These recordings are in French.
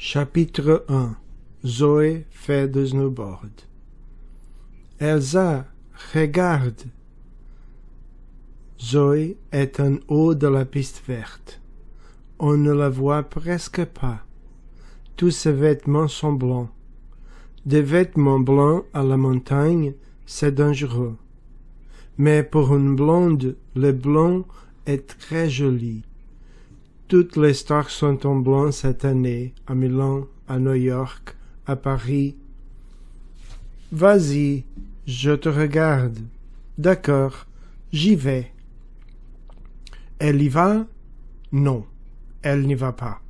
Chapitre 1. Zoé fait du snowboard. Elsa, regarde! Zoé est en haut de la piste verte. On ne la voit presque pas. Tous ses vêtements sont blancs. Des vêtements blancs à la montagne, c'est dangereux. Mais pour une blonde, le blanc est très joli. Toutes les stars sont en blanc cette année, à Milan, à New York, à Paris. Vas-y, je te regarde. D'accord, j'y vais. Elle y va? Non, elle n'y va pas.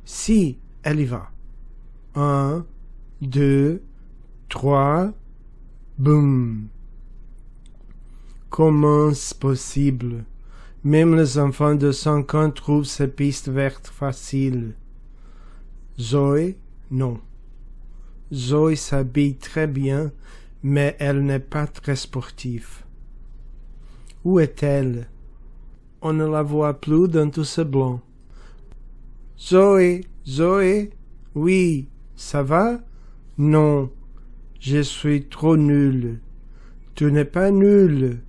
Si, elle y va. 1, 2, 3, boum. Comment c'est possible? Même les enfants de 5 ans trouvent ces pistes vertes faciles. Zoé, non. Zoé s'habille très bien, mais elle n'est pas très sportive. Où est-elle? On ne la voit plus dans tout ce blanc. Zoé, Zoé, oui, ça va? Non, je suis trop nulle. Tu n'es pas nulle.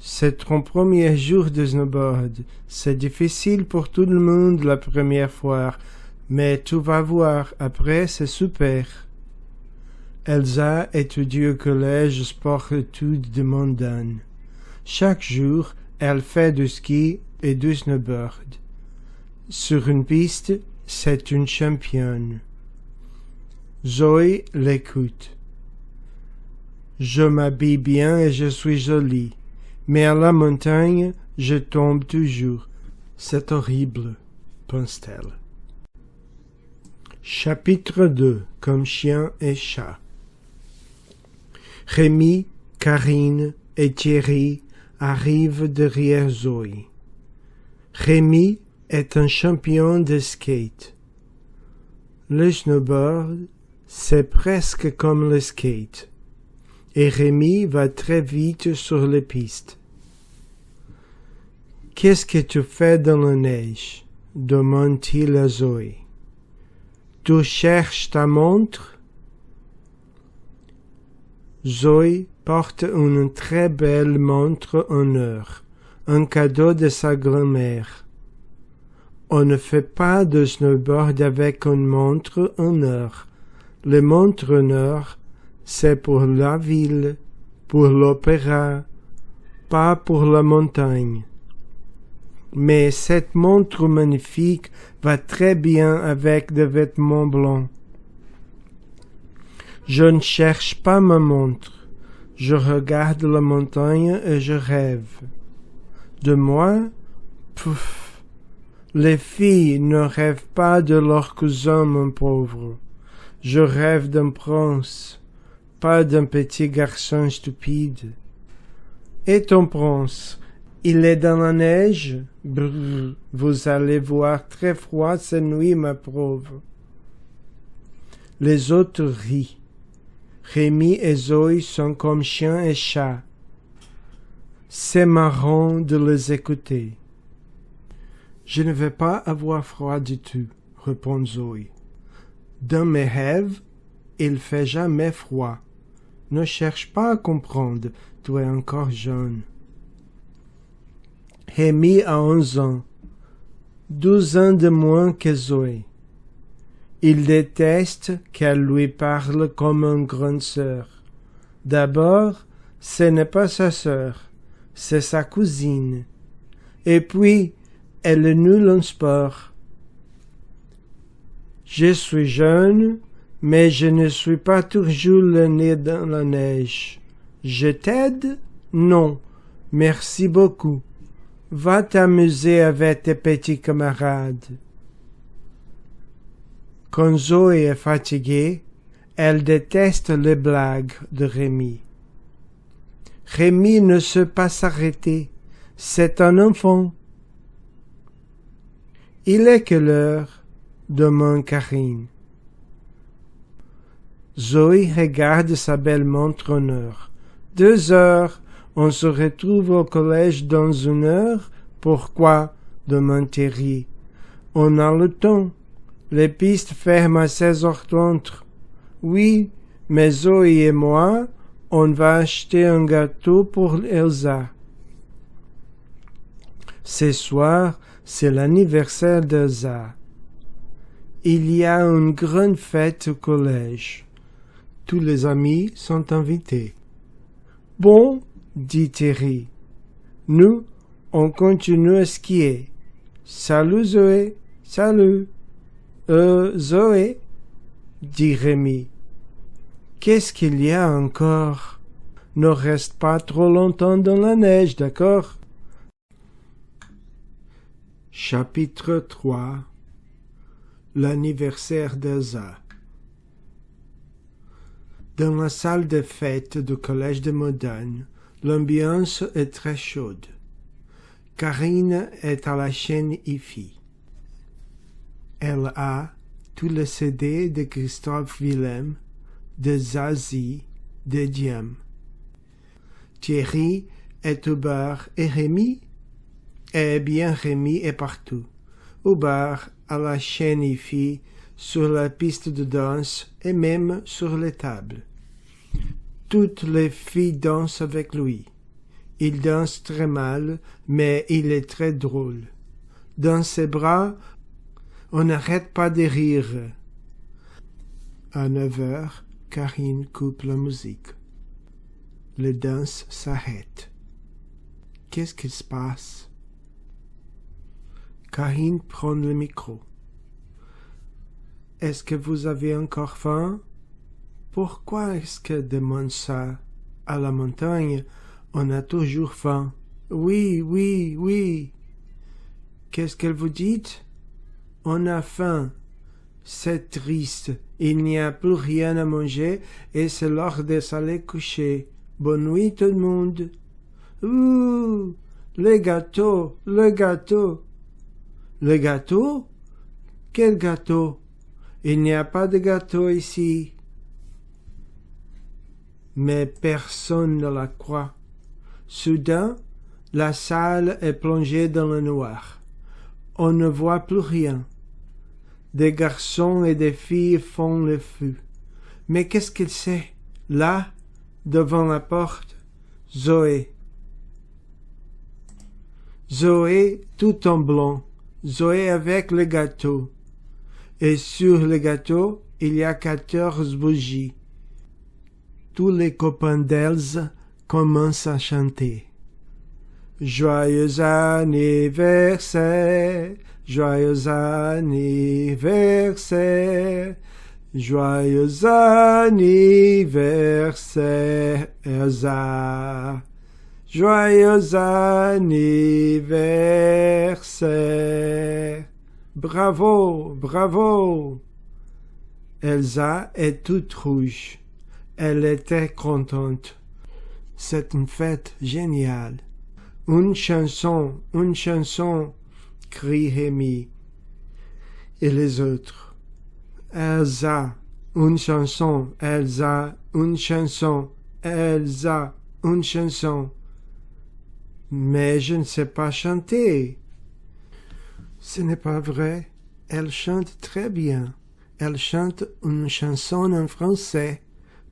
C'est ton premier jour de snowboard. C'est difficile pour tout le monde la première fois, mais tu vas voir, après c'est super. Elsa étudie au collège sport-études de Mondagne. Chaque jour, elle fait du ski et du snowboard. Sur une piste, c'est une championne. Zoé l'écoute. Je m'habille bien et je suis jolie. Mais à la montagne, je tombe toujours. C'est horrible, pense-t-elle. Chapitre 2. Comme chien et chat. Rémi, Karine et Thierry arrivent derrière Zoé. Rémi est un champion de skate. Le snowboard, c'est presque comme le skate. Et Rémi va très vite sur les pistes. « Qu'est-ce que tu fais dans la neige ?» demande-t-il à Zoé. « Tu cherches ta montre ?» Zoé porte une très belle montre en or, un cadeau de sa grand-mère. On ne fait pas de snowboard avec une montre en or. Les montres en or, c'est pour la ville, pour l'opéra, pas pour la montagne. Mais cette montre magnifique va très bien avec des vêtements blancs. Je ne cherche pas ma montre. Je regarde la montagne et je rêve. De moi? Pouf! Les filles ne rêvent pas de leur cousin, mon pauvre. Je rêve d'un prince, pas d'un petit garçon stupide. Et ton prince, il est dans la neige? Brrr, vous allez voir très froid cette nuit, ma pauvre. Les autres rient. Rémi et Zoé sont comme chien et chat. C'est marrant de les écouter. Je ne vais pas avoir froid du tout, répond Zoé. Dans mes rêves, il fait jamais froid. Ne cherche pas à comprendre, tu es encore jeune. Rémi a 11 ans, 12 ans de moins que Zoé. Il déteste qu'elle lui parle comme une grande sœur. D'abord, ce n'est pas sa sœur, c'est sa cousine. Et puis, elle est nulle en sport. Je suis jeune, mais je ne suis pas toujours le nez dans la neige. Je t'aide? Non, merci beaucoup. Va t'amuser avec tes petits camarades. Quand Zoé est fatiguée, elle déteste les blagues de Rémi. Rémi ne sait pas s'arrêter, c'est un enfant. Il est quelle heure? Demande Karine. Zoé regarde sa belle montre en or. 2 heures. On se retrouve au collège dans 1 heure. Pourquoi? Demande Thierry. On a le temps. les pistes ferment à 16h30. Oui, mais Zoé et moi, on va acheter un gâteau pour Elsa. Ce soir, c'est l'anniversaire d'Elsa. Il y a une grande fête au collège. Tous les amis sont invités. Bon, dit Thierry. Nous, on continue à skier. Salut Zoé, salut. Zoé, dit Rémi. Qu'est-ce qu'il y a encore? Ne reste pas trop longtemps dans la neige, d'accord? Chapitre 3. L'anniversaire d'Elsa. Dans la salle de fête du collège de Modane, l'ambiance est très chaude. Karine est à la chaîne hi-fi. Elle a tous les CD de Christophe Willem, de Zazie, de Diem. Thierry est au bar et Rémi? Eh bien, Rémi est partout. Au bar, à la chaîne hi-fi, sur la piste de danse et même sur les tables. Toutes les filles dansent avec lui. Il danse très mal, mais il est très drôle. Dans ses bras, on n'arrête pas de rire. À 9h, Karine coupe la musique. Le danse s'arrête. Qu'est-ce qui se passe? Karine prend le micro. Est-ce que vous avez encore faim? Pourquoi est-ce que demande ça? À la montagne, on a toujours faim. Oui, oui, oui. Qu'est-ce que vous dites? On a faim. C'est triste. Il n'y a plus rien à manger et c'est l'heure de s'aller coucher. Bonne nuit tout le monde. Ouh, le gâteau, le gâteau. Le gâteau? Quel gâteau? Il n'y a pas de gâteau ici. Mais personne ne la croit. Soudain, la salle est plongée dans le noir. On ne voit plus rien. Des garçons et des filles font le feu. Mais qu'est-ce qu'il sait? Là, devant la porte, Zoé. Zoé tout en blanc. Zoé avec le gâteau. Et sur le gâteau, il y a 14 bougies. Tous les copains d'Elsa commencent à chanter. Joyeux anniversaire, joyeux anniversaire, joyeux anniversaire, Elsa. Joyeux anniversaire. Bravo, bravo. Elsa est toute rouge. Elle était contente. C'est une fête géniale. Une chanson, crie Rémi. Et les autres. Elsa, une chanson, Elsa, une chanson, Elsa, une chanson. Mais je ne sais pas chanter. Ce n'est pas vrai. Elle chante très bien. Elle chante une chanson en français.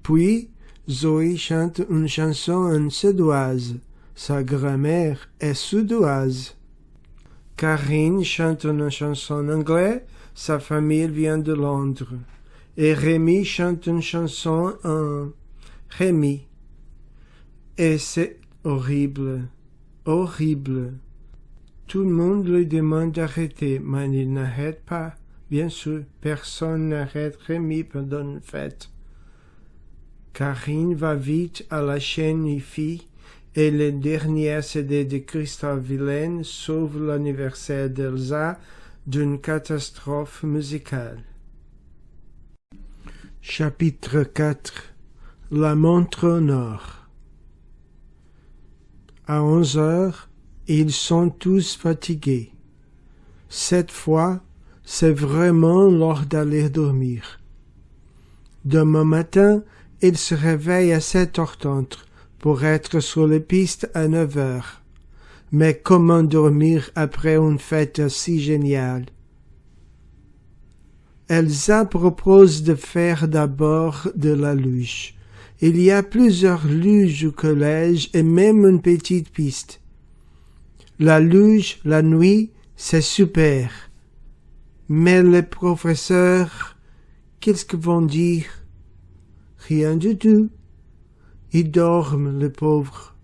Puis, Zoé chante une chanson en suédoise. Sa grand-mère est suédoise. Karine chante une chanson en anglais. Sa famille vient de Londres. Et Rémi chante une chanson en Rémi. Et c'est horrible. Horrible. Tout le monde lui demande d'arrêter, mais il n'arrête pas. Bien sûr, personne n'arrête Rémi pendant une fête. Karine va vite à la chaîne hi-fi et le dernier CD de Christophe Willem sauve l'anniversaire d'Elsa d'une catastrophe musicale. Chapitre 4. La montre au nord. À 11h, ils sont tous fatigués. Cette fois, c'est vraiment l'heure d'aller dormir. Demain matin, ils se réveillent à 7h30 pour être sur les pistes à 9h. Mais comment dormir après une fête si géniale? Elsa propose de faire d'abord de la luge. Il y a plusieurs luges au collège et même une petite piste. La luge, la nuit, c'est super. Mais les professeurs, qu'est-ce qu'ils vont dire? Rien du tout. Ils dorment, les pauvres.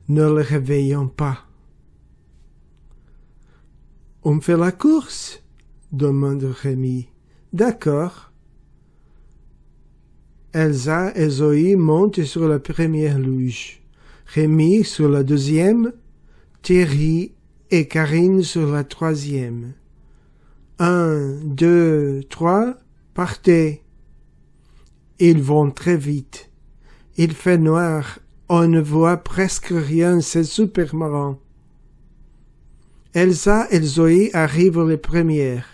Ne les réveillons pas. On fait la course? Demande Rémi. D'accord. Elsa et Zoé montent sur la première luge. Rémi sur la deuxième, Thierry et Karine sur la troisième. 1, 2, 3, partez. Ils vont très vite. Il fait noir, on ne voit presque rien, c'est super marrant. Elsa et Zoé arrivent les premières.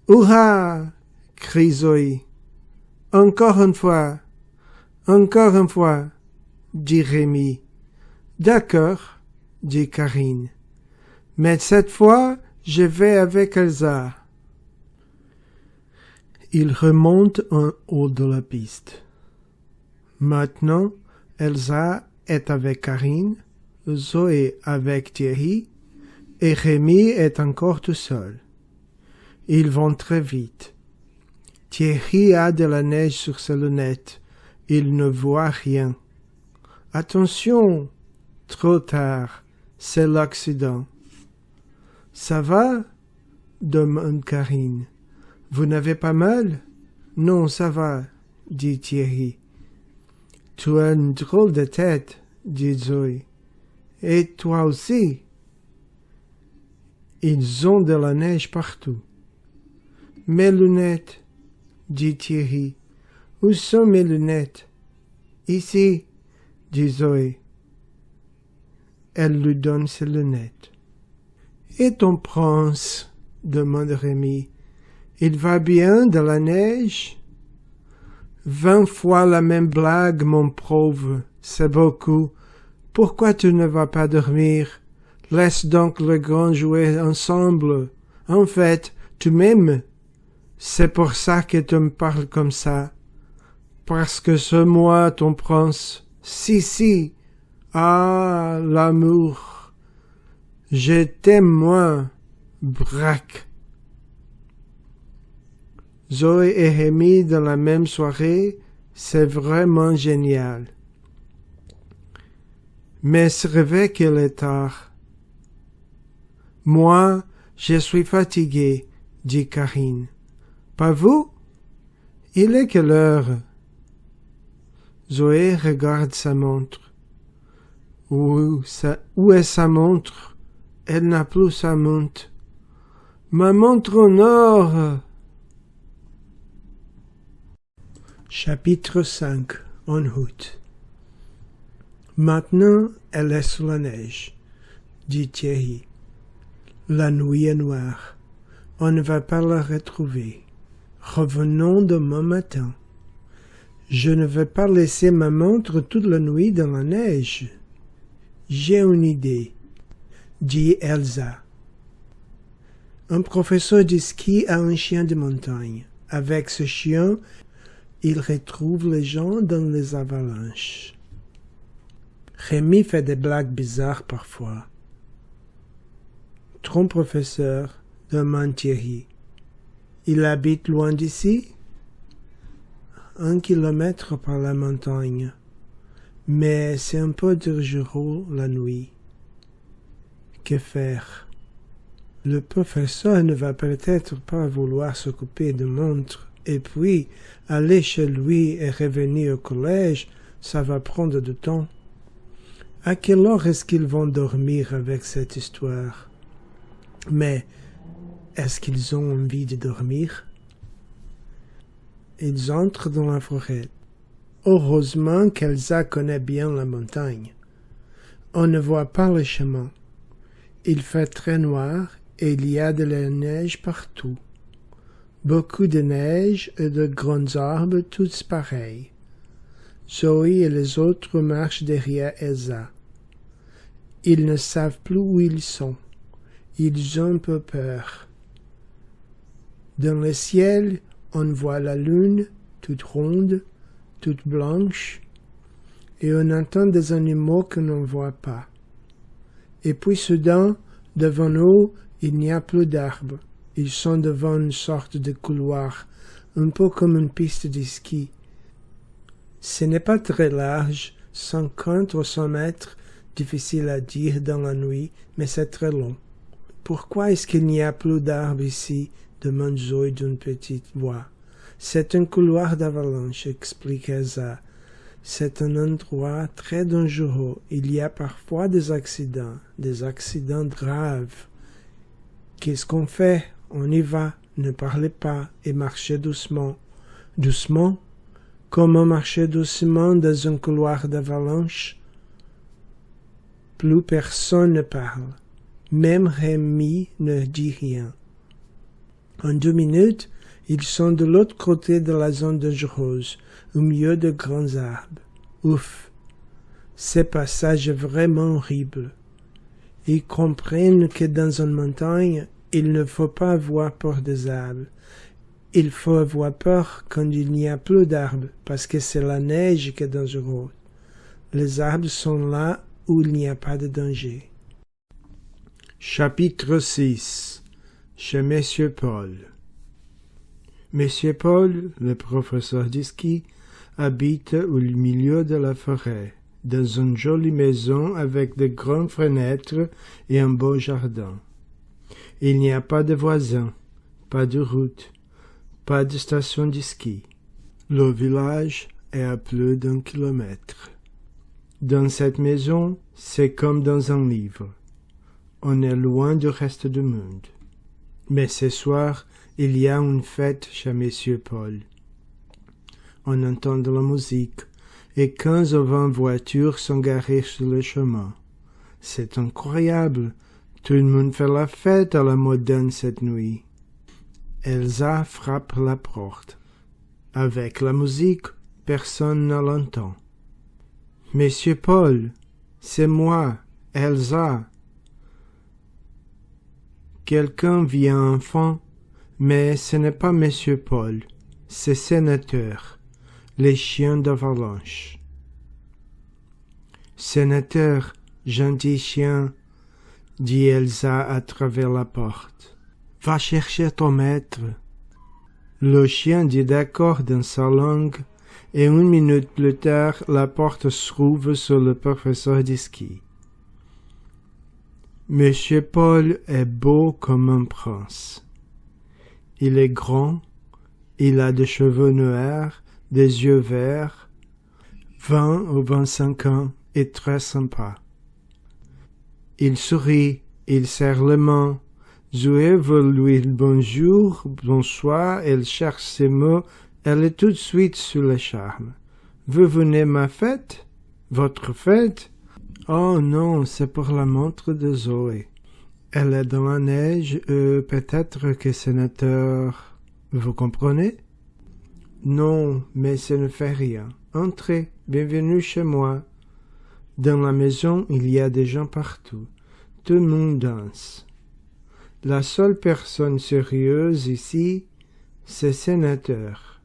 « Hurrah !» crie Zoé. « Encore une fois, dit Rémi. « D'accord, dit Karine. Mais cette fois, je vais avec Elsa. » Ils remontent en haut de la piste. Maintenant, Elsa est avec Karine, Zoé avec Thierry, et Rémi est encore tout seul. Ils vont très vite. Thierry a de la neige sur ses lunettes. Il ne voit rien. Attention, trop tard, c'est l'accident. Ça va? Demande Karine. Vous n'avez pas mal? Non, ça va, dit Thierry. Tu as une drôle de tête, dit Zoé. Et toi aussi? Ils ont de la neige partout. Mes lunettes, dit Thierry. Où sont mes lunettes? Ici, dit Zoé. Elle lui donne ses lunettes. Et ton prince? Demande Rémi. Il va bien de la neige? 20 fois la même blague, mon pauvre, c'est beaucoup. Pourquoi tu ne vas pas dormir? Laisse donc les grands jouer ensemble. En fait, tu m'aimes. C'est pour ça que tu me parles comme ça. Parce que c'est moi, ton prince. Si. Ah, l'amour. Je t'aime, moi. Braque. Zoé et Rémi dans la même soirée, c'est vraiment génial. Mais c'est vrai qu'il est tard. Moi, je suis fatigué, dit Karine. Pas vous? Il est quelle heure? Zoé regarde sa montre. Où est sa montre? Elle n'a plus sa montre. Ma montre en or! Chapitre 5. En route. Maintenant, elle est sous la neige, dit Thierry. La nuit est noire. On ne va pas la retrouver. Revenons demain matin. Je ne vais pas laisser ma montre toute la nuit dans la neige. J'ai une idée, dit Elsa. Un professeur de ski a un chien de montagne. Avec ce chien, il retrouve les gens dans les avalanches. Rémi fait des blagues bizarres parfois. Ton professeur, demande Thierry. Il habite loin d'ici? 1 kilomètre par la montagne. Mais c'est un peu dangereux la nuit. Que faire? Le professeur ne va peut-être pas vouloir s'occuper de montres. Et puis, aller chez lui et revenir au collège, ça va prendre du temps. À quelle heure est-ce qu'ils vont dormir avec cette histoire? Mais est-ce qu'ils ont envie de dormir? Ils entrent dans la forêt. Heureusement qu'Elsa connaît bien la montagne. On ne voit pas le chemin. Il fait très noir et il y a de la neige partout. Beaucoup de neige et de grands arbres tous pareils. Zoé et les autres marchent derrière Elsa. Ils ne savent plus où ils sont. Ils ont un peu peur. Dans le ciel, on voit la lune, toute ronde, toute blanche, et on entend des animaux que l'on ne voit pas. Et puis soudain, devant nous, il n'y a plus d'arbres. Ils sont devant une sorte de couloir, un peu comme une piste de ski. Ce n'est pas très large, 50 ou 100 mètres, difficile à dire dans la nuit, mais c'est très long. Pourquoi est-ce qu'il n'y a plus d'arbres ici? Demande Zoé d'une petite voix. C'est un couloir d'avalanche, explique Elsa. C'est un endroit très dangereux. Il y a parfois des accidents graves. Qu'est-ce qu'on fait? On y va, ne parlez pas et marchez doucement. Doucement? Comment marcher doucement dans un couloir d'avalanche? Plus personne ne parle. Même Rémi ne dit rien. En 2 minutes, ils sont de l'autre côté de la zone dangereuse, au milieu de grands arbres. Ouf! Ce passage est vraiment horrible. Ils comprennent que dans une montagne, il ne faut pas avoir peur des arbres. Il faut avoir peur quand il n'y a plus d'arbres, parce que c'est la neige qui est dangereuse. Les arbres sont là où il n'y a pas de danger. Chapitre 6. Chez Monsieur Paul. Monsieur Paul, le professeur de ski, habite au milieu de la forêt, dans une jolie maison avec de grandes fenêtres et un beau jardin. Il n'y a pas de voisins, pas de route, pas de station de ski. Le village est à plus d'1 kilomètre. Dans cette maison, c'est comme dans un livre. On est loin du reste du monde. Mais ce soir, il y a une fête chez Monsieur Paul. On entend de la musique, et 15 ou 20 voitures sont garées sur le chemin. C'est incroyable. Tout le monde fait la fête à la moderne cette nuit. Elsa frappe la porte. Avec la musique, personne ne l'entend. Monsieur Paul, c'est moi, Elsa. Quelqu'un vient enfin, mais ce n'est pas Monsieur Paul, c'est Sénateur, les chiens d'avalanche. Sénateur, gentil chien, dit Elsa à travers la porte. Va chercher ton maître. Le chien dit d'accord dans sa langue, et 1 minute plus tard, la porte s'ouvre sur le professeur de ski. Monsieur Paul est beau comme un prince. Il est grand, il a des cheveux noirs, des yeux verts, 20 ou 25 ans et très sympa. Il sourit, il serre les mains. Zoé veut lui bonjour, bonsoir, elle cherche ses mots, elle est tout de suite sous le charme. Vous venez ma fête? Votre fête? Oh non, c'est pour la montre de Zoé. Elle est dans la neige, peut-être que sénateur... Vous comprenez? Non, mais ça ne fait rien. Entrez, bienvenue chez moi. Dans la maison, il y a des gens partout. Tout le monde danse. La seule personne sérieuse ici, c'est Sénateur.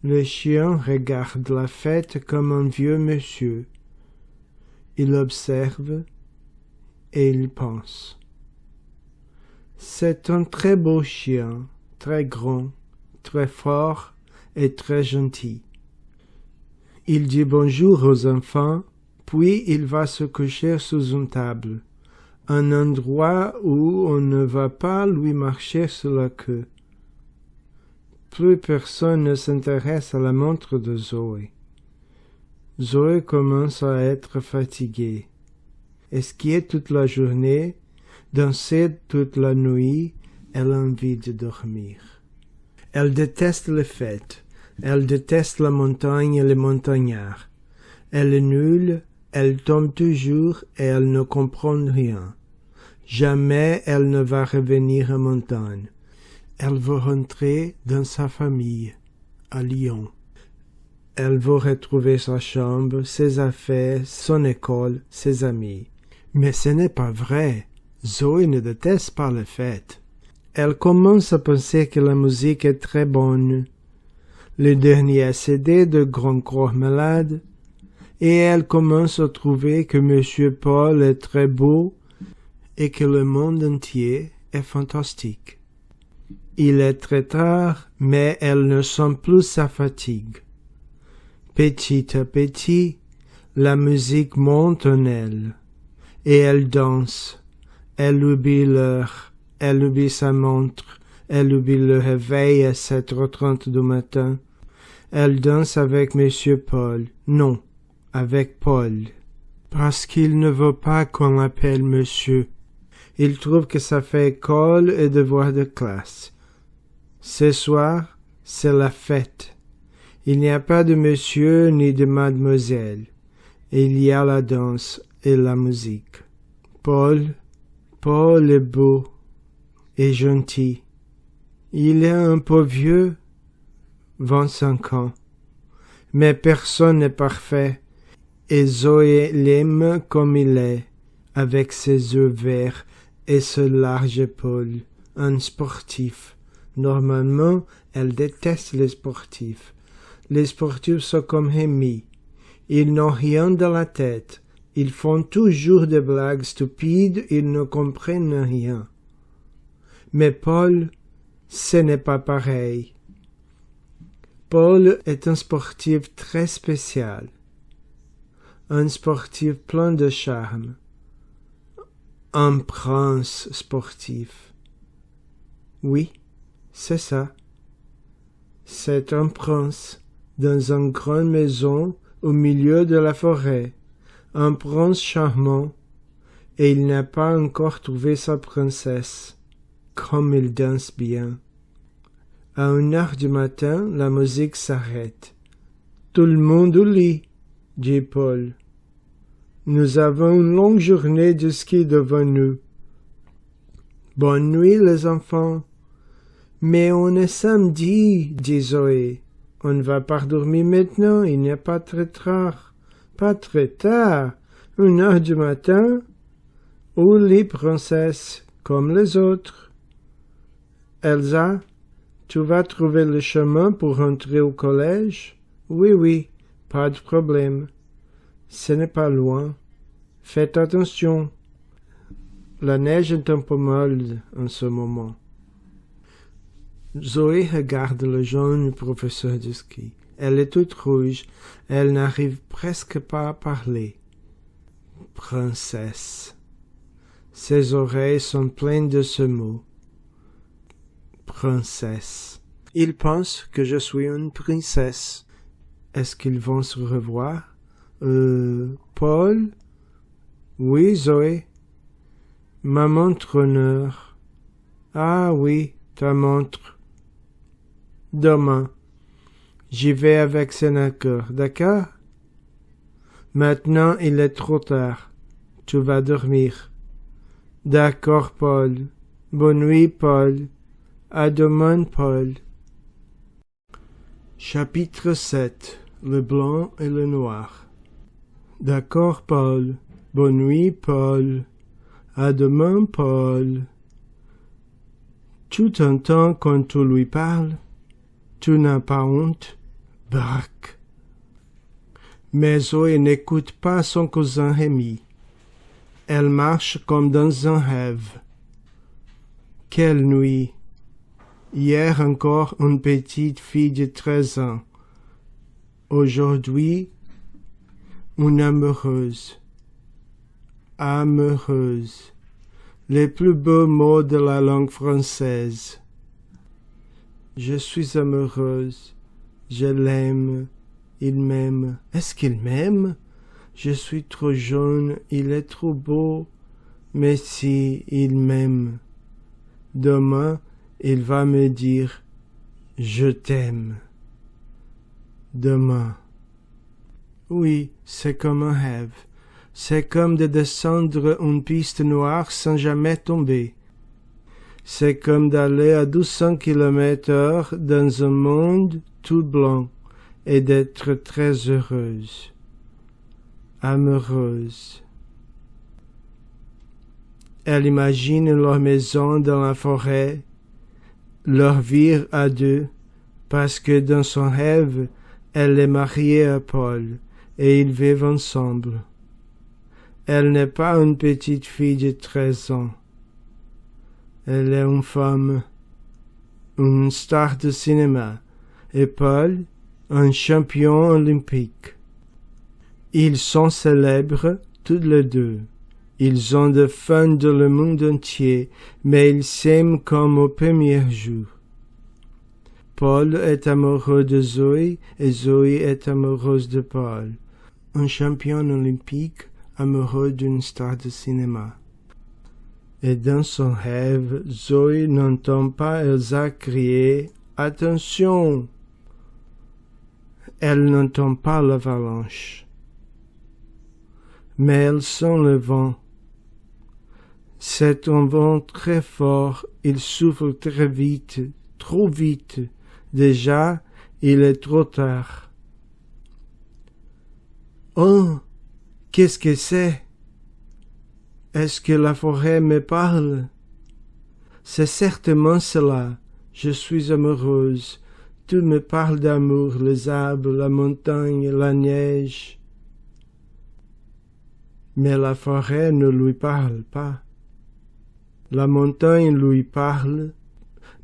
Le chien regarde la fête comme un vieux monsieur. Il observe et il pense. C'est un très beau chien, très grand, très fort et très gentil. Il dit bonjour aux enfants, puis il va se coucher sous une table, un endroit où on ne va pas lui marcher sur la queue. Plus personne ne s'intéresse à la montre de Zoé. Zoé commence à être fatiguée. Skier toute la journée, danser toute la nuit, elle a envie de dormir. Elle déteste les fêtes, elle déteste la montagne et les montagnards. Elle est nulle, elle tombe toujours et elle ne comprend rien. Jamais elle ne va revenir en montagne. Elle veut rentrer dans sa famille, à Lyon. Elle veut retrouver sa chambre, ses affaires, son école, ses amis. Mais ce n'est pas vrai. Zoé ne déteste pas les fêtes. Elle commence à penser que la musique est très bonne. Le dernier CD de Grand Corps Malade, et elle commence à trouver que Monsieur Paul est très beau et que le monde entier est fantastique. Il est très tard, mais elle ne sent plus sa fatigue. Petit à petit, la musique monte en elle, et elle danse. Elle oublie l'heure, elle oublie sa montre, elle oublie le réveil à 7h30 du matin. Elle danse avec Monsieur Paul. Non, avec Paul. Parce qu'il ne veut pas qu'on l'appelle monsieur. Il trouve que ça fait école et devoir de classe. Ce soir, c'est la fête. Il n'y a pas de monsieur ni de mademoiselle. Il y a la danse et la musique. Paul est beau et gentil. Il est un peu vieux, 25 ans. Mais personne n'est parfait, et Zoé l'aime comme il est, avec ses yeux verts et ses larges épaules, un sportif. Normalement, elle déteste les sportifs. Les sportifs sont comme Rémi. Ils n'ont rien dans la tête. Ils font toujours des blagues stupides, ils ne comprennent rien. Mais Paul, ce n'est pas pareil. Paul est un sportif très spécial. Un sportif plein de charme. Un prince sportif. Oui, c'est ça. C'est un prince dans une grande maison au milieu de la forêt. Un prince charmant, et il n'a pas encore trouvé sa princesse. Comme il danse bien. À 1h du matin, la musique s'arrête. Tout le monde au lit, dit Paul. Nous avons une longue journée de ski devant nous. Bonne nuit, les enfants. Mais on est samedi, dit Zoé. On ne va pas dormir maintenant, il n'y a pas très tard. Pas très tard. 1h du matin. Au lit, princesse, comme les autres. Elsa, tu vas trouver le chemin pour rentrer au collège? Oui, pas de problème. Ce n'est pas loin. Faites attention. La neige est un peu molle en ce moment. Zoé regarde le jeune professeur de ski. Elle est toute rouge. Elle n'arrive presque pas à parler. Princesse. Ses oreilles sont pleines de ce mot. Princesse. Ils pensent que je suis une princesse. Est-ce qu'ils vont se revoir? Paul? Oui, Zoé. Ma montre honneur. Ah oui, ta montre. Demain. J'y vais avec Sénateur, d'accord? Maintenant, il est trop tard. Tu vas dormir. D'accord, Paul. Bonne nuit, Paul. À demain, Paul. Chapitre 7. Le blanc et le noir. D'accord, Paul. Bonne nuit, Paul. À demain, Paul. Tu t'entends quand tu lui parles? Tu n'as pas honte? Braque. Mais Zoé n'écoute pas son cousin Rémi. Elle marche comme dans un rêve. Quelle nuit! Hier encore une petite fille de 13 ans. Aujourd'hui, une amoureuse. Amoureuse. Les plus beaux mots de la langue française. Je suis amoureuse. Je l'aime. Il m'aime. Est-ce qu'il m'aime? Je suis trop jeune. Il est trop beau. Mais si, il m'aime. Demain, il va me dire « Je t'aime ». Demain. Oui, c'est comme un rêve. C'est comme de descendre une piste noire sans jamais tomber. C'est comme d'aller à 200 km/h dans un monde tout blanc et d'être très heureuse. Amoureuse. Elle imagine leur maison dans la forêt, leur virent à deux, parce que dans son rêve, elle est mariée à Paul, et ils vivent ensemble. Elle n'est pas une petite fille de 13 ans. Elle est une femme, une star de cinéma, et Paul, un champion olympique. Ils sont célèbres tous les deux. Ils ont des fans dans le monde entier, mais ils s'aiment comme au premier jour. Paul est amoureux de Zoé et Zoé est amoureuse de Paul. Un champion olympique amoureux d'une star de cinéma. Et dans son rêve, Zoé n'entend pas Elsa crier « Attention !» Elle n'entend pas l'avalanche. Mais elle sent le vent. C'est un vent très fort, il souffle très vite, trop vite. Déjà, il est trop tard. Oh, qu'est-ce que c'est? Est-ce que la forêt me parle? C'est certainement cela. Je suis amoureuse. Tout me parle d'amour, les arbres, la montagne, la neige. Mais la forêt ne lui parle pas. La montagne lui parle,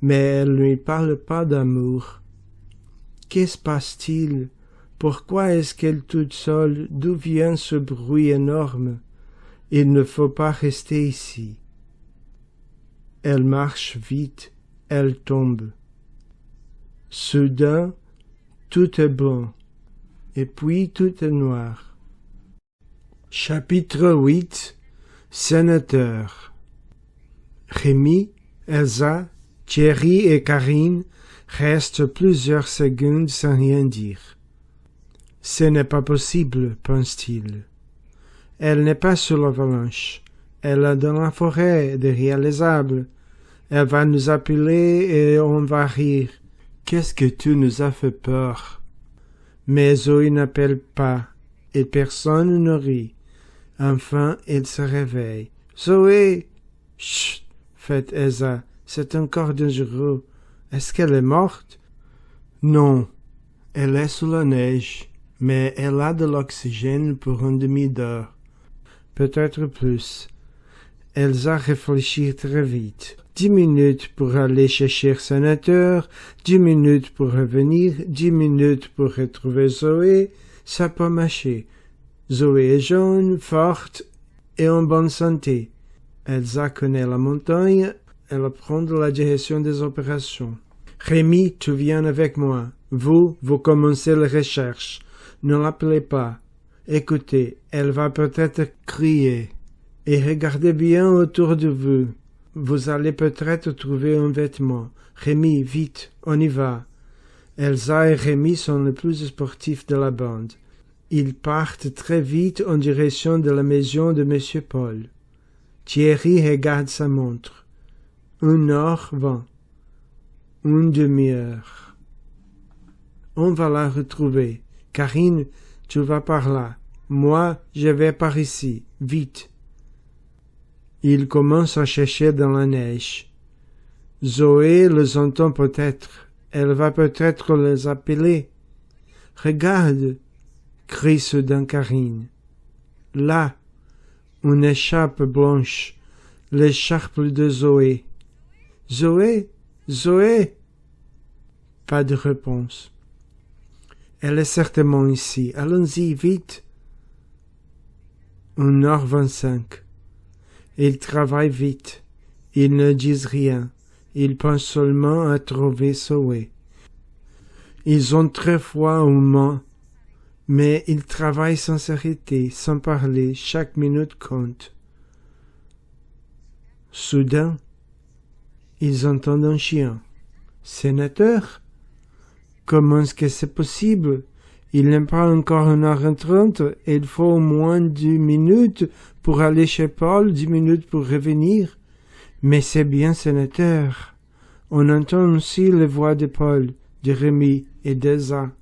mais elle ne lui parle pas d'amour. Qu'est-ce passe-t-il? Pourquoi est-ce qu'elle toute seule? D'où vient ce bruit énorme? Il ne faut pas rester ici. Elle marche vite, elle tombe. Soudain, tout est blanc, et puis tout est noir. Chapitre 8. Sénateur. Rémi, Elsa, Thierry et Karine restent plusieurs secondes sans rien dire. Ce n'est pas possible, pense-t-il. Elle n'est pas sur l'avalanche. Elle est dans la forêt, derrière les arbres. Elle va nous appeler et on va rire. Qu'est-ce que tu nous as fait peur? Mais Zoé n'appelle pas, et personne ne rit. Enfin, il se réveille. Zoé! Chut! Fait Elsa. C'est encore dangereux. Est-ce qu'elle est morte? Non. Elle est sous la neige, mais elle a de l'oxygène pour une demi-heure. Peut-être plus. Elsa réfléchit très vite. 10 minutes pour aller chercher le sénateur, 10 minutes pour revenir, 10 minutes pour retrouver Zoé. Ça peut marcher. Zoé est jeune, forte et en bonne santé. Elsa connaît la montagne, elle apprend de la direction des opérations. Rémi, tu viens avec moi. Vous commencez les recherches. Ne l'appelez pas. Écoutez, elle va peut-être crier. Et regardez bien autour de vous. Vous allez peut-être trouver un vêtement. Rémi, vite, on y va. Elsa et Rémi sont les plus sportifs de la bande. Ils partent très vite en direction de la maison de M. Paul. Thierry regarde sa montre. 1h20. Une demi-heure. On va la retrouver. Karine, tu vas par là. Moi, je vais par ici. Vite. Il commence à chercher dans la neige. Zoé les entend peut-être. Elle va peut-être les appeler. Regarde, crie soudain Karine. Là, une écharpe blanche, l'écharpe de Zoé. Zoé, Zoé. Pas de réponse. Elle est certainement ici. Allons-y, vite. 1h25. Ils travaillent vite. Ils ne disent rien. Ils pensent seulement à trouver Zoé. Ils ont très froid aux mains, mais ils travaillent sans s'arrêter, sans parler. Chaque minute compte. Soudain, ils entendent un chien. Sénateur? Comment est-ce que c'est possible? Il n'est pas encore 1h30 et il faut au moins 10 minutes pour aller chez Paul, 10 minutes pour revenir. Mais c'est bien, sénateur. On entend aussi les voix de Paul, de Rémi et d'Elsa.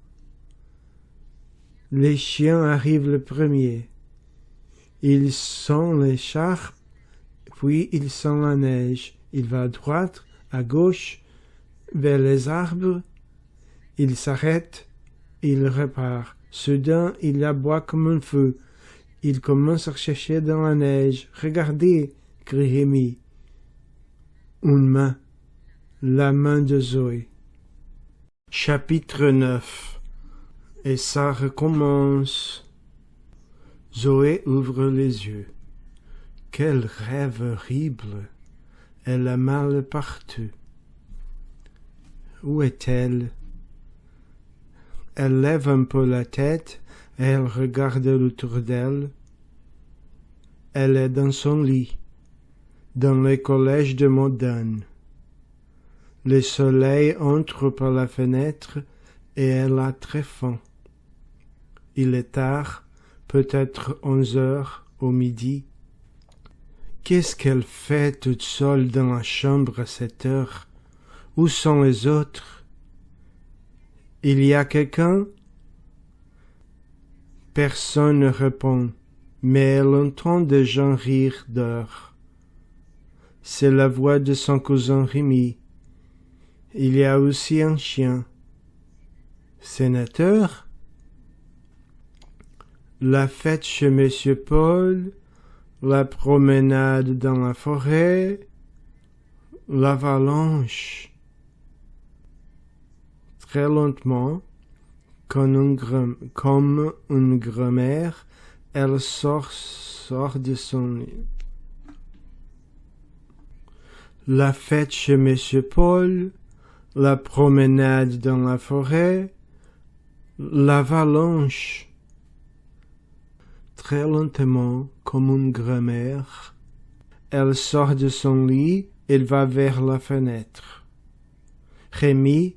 Les chiens arrivent le premier. Ils sent l'écharpe, puis ils sent la neige. Il va à droite, à gauche, vers les arbres. Il s'arrête, il repart. Soudain, il aboie comme un feu. Il commence à chercher dans la neige. « Regardez !» crie Rémi. Une main, la main de Zoé. Chapitre 9. Et ça recommence. Zoé ouvre les yeux. Quel rêve horrible! Elle a mal partout. Où est-elle? Elle lève un peu la tête et elle regarde autour d'elle. Elle est dans son lit, dans le collège de Modane. Le soleil entre par la fenêtre et elle a très faim. Il est tard, peut-être 11 heures au midi. Qu'est-ce qu'elle fait toute seule dans la chambre à cette heure? Où sont les autres? Il y a quelqu'un? Personne ne répond, mais elle entend des gens rire dehors. C'est la voix de son cousin Rémi. Il y a aussi un chien. Sénateur? La fête chez Monsieur Paul, la promenade dans la forêt, l'avalanche. Très lentement, comme une grand-mère, elle sort de son lit. La fête chez Monsieur Paul, la promenade dans la forêt, l'avalanche. Très lentement, comme une grand-mère, elle sort de son lit et va vers la fenêtre. Rémi,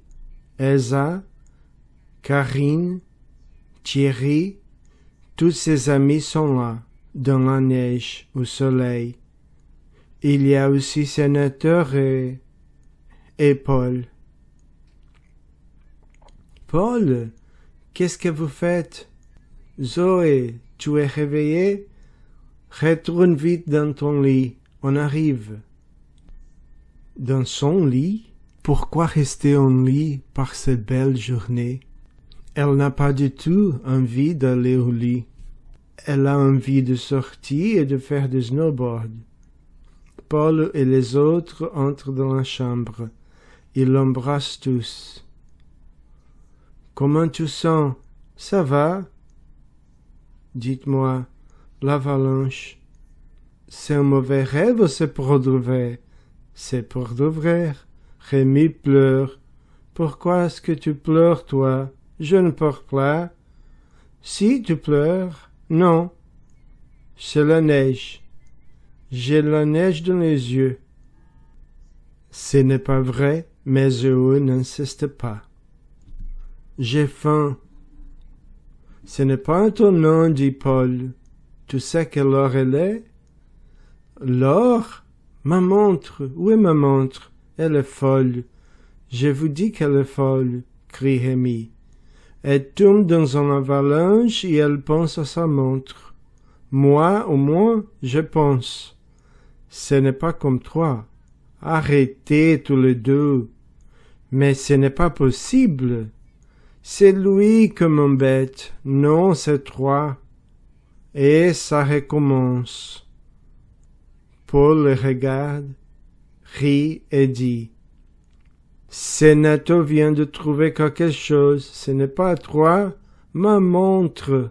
Elsa, Karine, Thierry, tous ses amis sont là, dans la neige, au soleil. Il y a aussi Sénateur et Paul. Paul, qu'est-ce que vous faites? Zoé, tu es réveillée? Retourne vite dans ton lit, on arrive. Dans son lit? Pourquoi rester en lit par cette belle journée? Elle n'a pas du tout envie d'aller au lit. Elle a envie de sortir et de faire du snowboard. Paul et les autres entrent dans la chambre. Ils l'embrassent tous. Comment tu sens? Ça va? Dites-moi, l'avalanche, c'est un mauvais rêve ou c'est pour de vrai? C'est pour de vrai. Rémi pleure. Pourquoi est-ce que tu pleures, toi? Je ne pleure pas. Si tu pleures, non. C'est la neige. J'ai la neige dans les yeux. Ce n'est pas vrai, mais Zoé n'insiste pas. J'ai faim. Ce n'est pas ton nom, dit Paul. Tu sais quelle heure elle est? L'heure? Ma montre. Où est ma montre? Elle est folle. Je vous dis qu'elle est folle, crie Rémi. Elle tombe dans une avalanche et elle pense à sa montre. Moi, au moins, je pense. Ce n'est pas comme toi. Arrêtez tous les deux. Mais ce n'est pas possible. C'est lui qui m'embête. Non, c'est toi. Et ça recommence. Paul le regarde, rit et dit: Sénateur vient de trouver quelque chose. Ce n'est pas toi, ma montre.